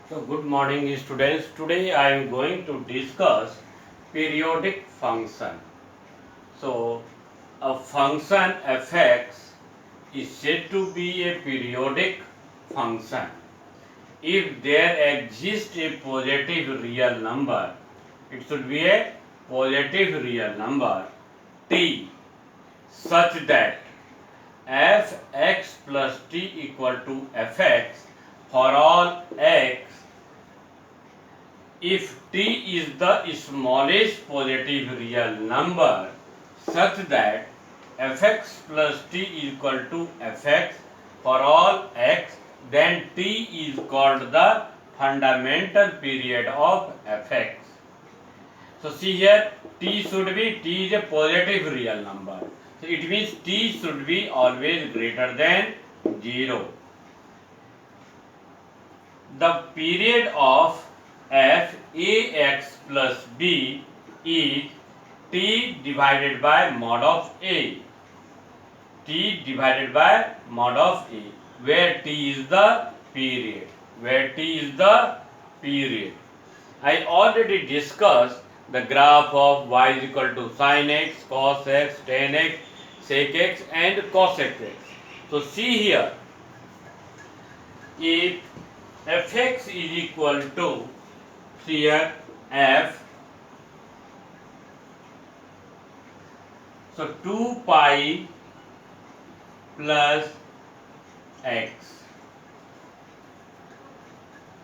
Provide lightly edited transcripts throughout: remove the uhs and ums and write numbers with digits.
So good morning students. Today I am going to discuss periodic function. So a function fx is said to be a periodic function if there exists a positive real number. It should be a positive real number t such that fx plus t equal to fx for all x if t is the smallest positive real number such that fx plus t is equal to fx for all x, then t is called the fundamental period of fx. So see here, t is a positive real number. So it means t should be always greater than 0. The period of f ax plus b is t divided by mod of a. T divided by mod of a, where t is the period. Where t is the period. I already discussed the graph of y is equal to sin x, cos x, tan x, sec x and cosec x. So see here, if fx is equal to here f, so 2 pi plus x.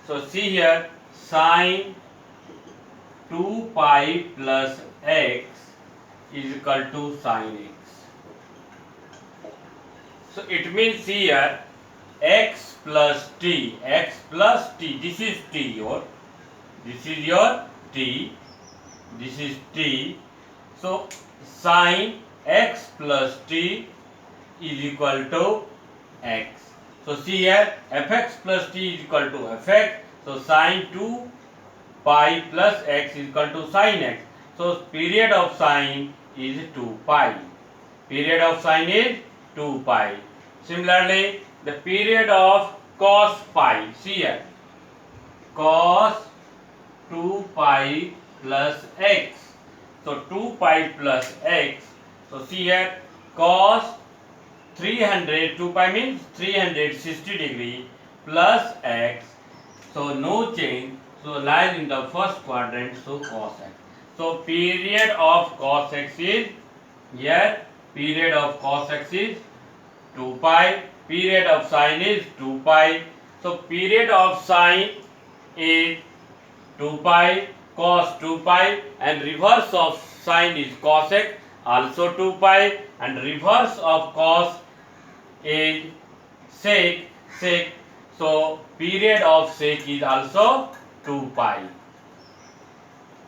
So see here, sine 2 pi plus x is equal to sine x. So it means here x plus t, this is t, this is your t, this is t. So sine x plus t is equal to x. So see here, fx plus t is equal to fx. So sine 2 pi plus x is equal to sine x. So period of sine is 2 pi. Period of sine is 2 pi. Similarly, the period of cos pi, see here, cos 2 pi plus x. So 2 pi plus x. So see here, cos 2 pi means 360 degree plus x. So no change. So lies in the first quadrant. So cos x. So period of cos x is here. Period of cos x is 2 pi. Period of sine is 2 pi. So period of sine is 2 pi, cos 2 pi, and reverse of sine is cosec, also 2 pi, and reverse of cos is sec. So period of sec is also 2 pi.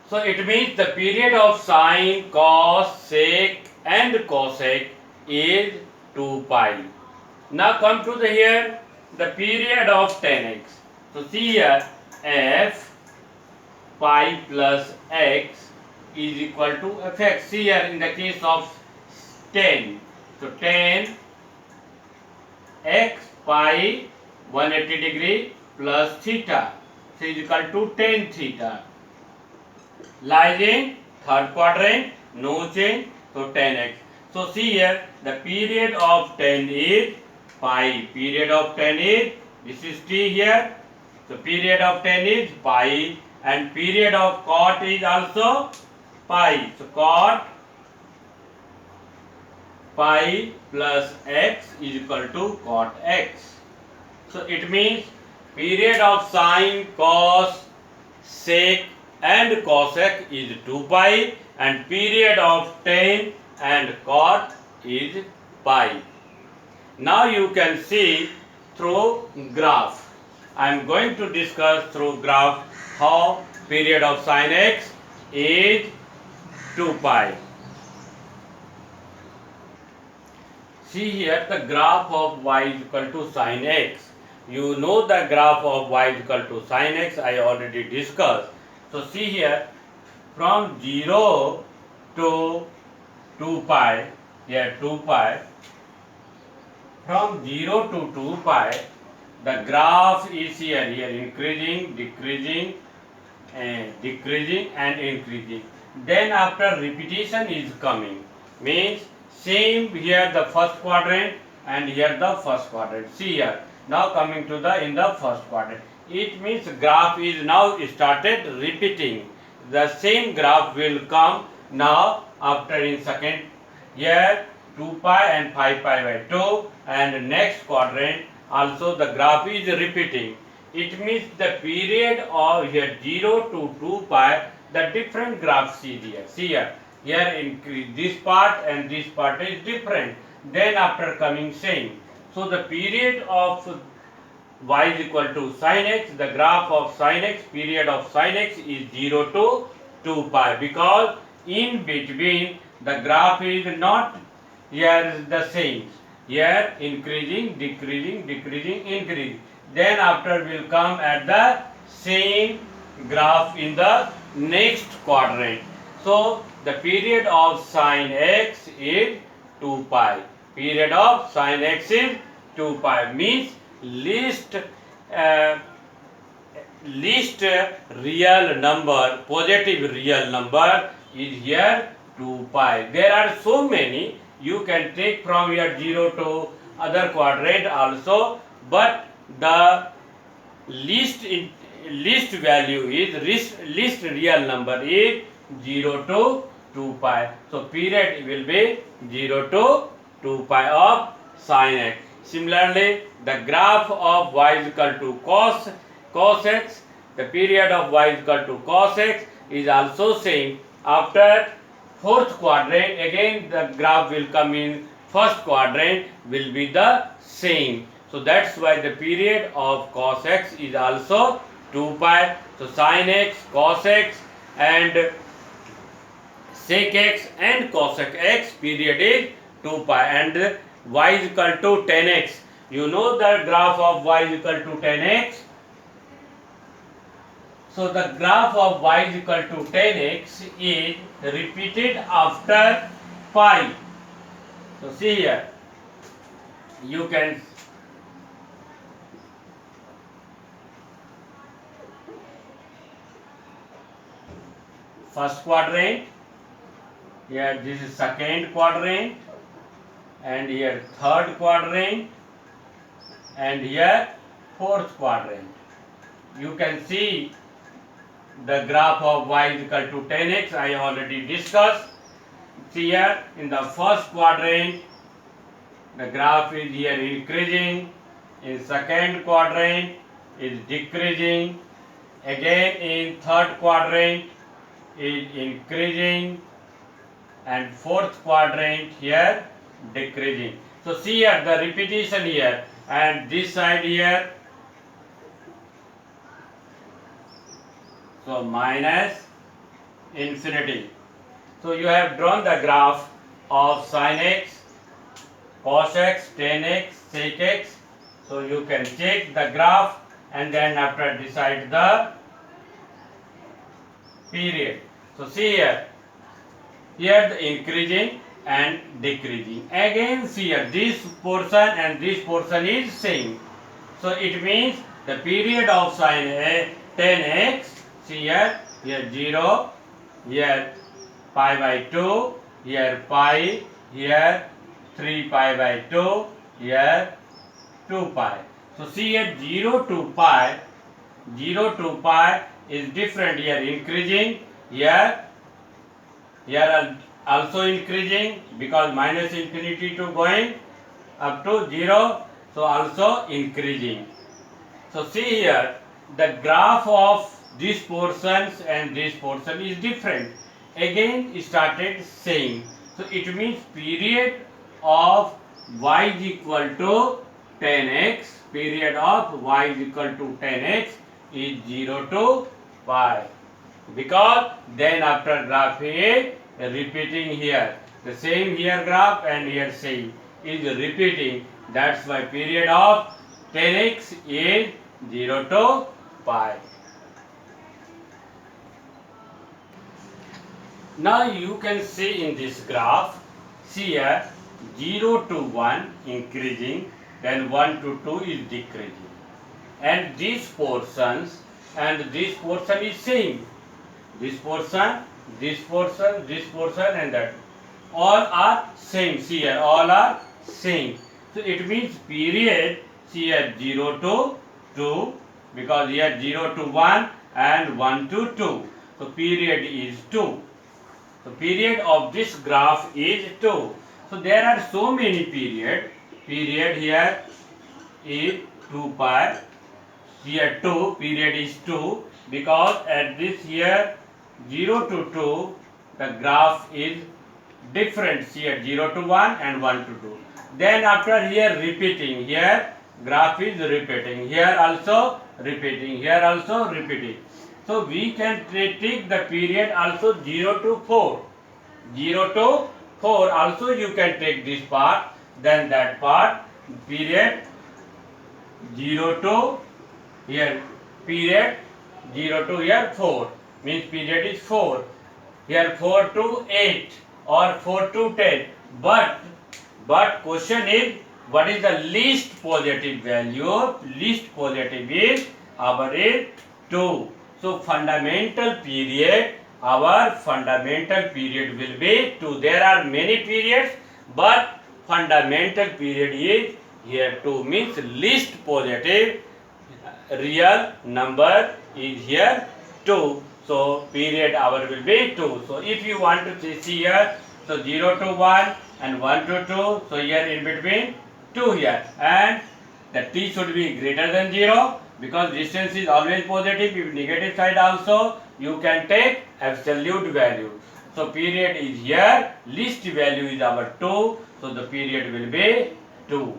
So it means the period of sine, cos, sec and cosec is 2 pi. Now come to the here the period of tan x. So see here, f pi plus x is equal to fx. See here in the case of tan. So tan x pi 180 degree plus theta, so is equal to tan theta. Lies in third quadrant, no change, so tan x. So see here, the period of tan is pi. Period of tan is, this is t here. So period of tan is pi, and period of cot is also pi. So cot pi plus x is equal to cot x. So it means period of sine, cos, sec and cosec is 2 pi, and period of tan and cot is pi. Now you can see through graph. I am going to discuss through graph how period of sine x is 2 pi. See here the graph of y is equal to sine x. You know the graph of y is equal to sine x, I already discussed. So see here, from 0 to 2 pi, here 2 pi, from 0 to 2 pi, the graph is here increasing, decreasing, and decreasing and increasing. Then after repetition is coming, means same here the first quadrant and here the first quadrant. See here, now coming to the in the first quadrant. It means graph is now started repeating. The same graph will come now after in second here 2 pi and 5 pi by 2, and next quadrant also the graph is repeating. It means the period of here 0 to 2 pi, the different graphs is here. See here, here increase this part and this part is different. Then after coming same. So the period of y is equal to sin x, the graph of sin x, period of sin x is 0 to 2 pi, because in between the graph is not here is the same. Here increasing, decreasing, decreasing, increasing. Then after will come at the same graph in the next quadrant. So the period of sin x is 2 pi. Period of sin x is 2 pi, means least real number, positive real number is here 2 pi. There are so many, you can take from here 0 to other quadrant also, but the least value is least real number is 0 to 2 pi. So period will be 0 to 2 pi of sin x. Similarly, the graph of y is equal to cos x, the period of y is equal to cos x is also same. After fourth quadrant, again the graph will come in first quadrant will be the same. So that's why the period of cos x is also 2 pi. So sin x, cos x and sec x and cosec x period is 2 pi, and y is equal to 10x. You know the graph of y is equal to 10x. So the graph of y is equal to 10x is repeated after pi. So see here, you can first quadrant, here this is second quadrant, and here third quadrant, and here fourth quadrant. You can see the graph of y is equal to 10x, I already discussed. See here in the first quadrant the graph is here increasing, in second quadrant is decreasing, again in third quadrant is increasing, and fourth quadrant here decreasing. So see here the repetition here, and this side here, so minus infinity. So you have drawn the graph of sin x, cos x, tan x, sec x. So you can check the graph and then after decide the period. So see here, here the increasing and decreasing. Again see here, this portion and this portion is same. So it means the period of sin a 10x, see here 0, here pi by 2, here pi, here 3 pi by 2, here 2 pi. So see here 0 to pi, 0 to pi is different, here increasing, here are also increasing because minus infinity to going up to 0, so also increasing. So see here the graph of these portions and this portion is different, again started same. So it means period of y is equal to 10x, period of y is equal to 10x is 0 to pi, because then after graph is repeating here, the same here graph and here same is repeating, that's why period of 10x is 0 to pi. Now you can see in this graph, see here 0 to 1 increasing, then 1 to 2 is decreasing. and these portions and this portion is same. This portion, this portion, this portion and that. All are same. See here, all are same. So it means period, see here 0 to 2, because here 0 to 1 and 1 to 2. So period is 2. So period of this graph is 2. So there are so many period. Period here is 2 pi. Here 2, period is 2, because at this here 0 to 2 the graph is different. Here 0 to 1 and 1 to 2. Then after here repeating, here graph is repeating, here also repeating, here also repeating. So we can take the period also 0 to 4. 0 to 4 also you can take this part, then that part, period 0 to here, period 0 to here 4, means period is 4. Here 4 to 8 or 4 to 10. But question is, what is the least positive value? Least positive is our is 2. So fundamental period, our fundamental period will be 2. There are many periods, but fundamental period is here 2, means least positive real number is here 2. So period our will be 2. So if you want to see here, so 0 to 1 and 1 to 2. So here in between 2 here, and the t should be greater than 0, because distance is always positive. If negative side also, you can take absolute value. So period is here, least value is our 2. So the period will be 2.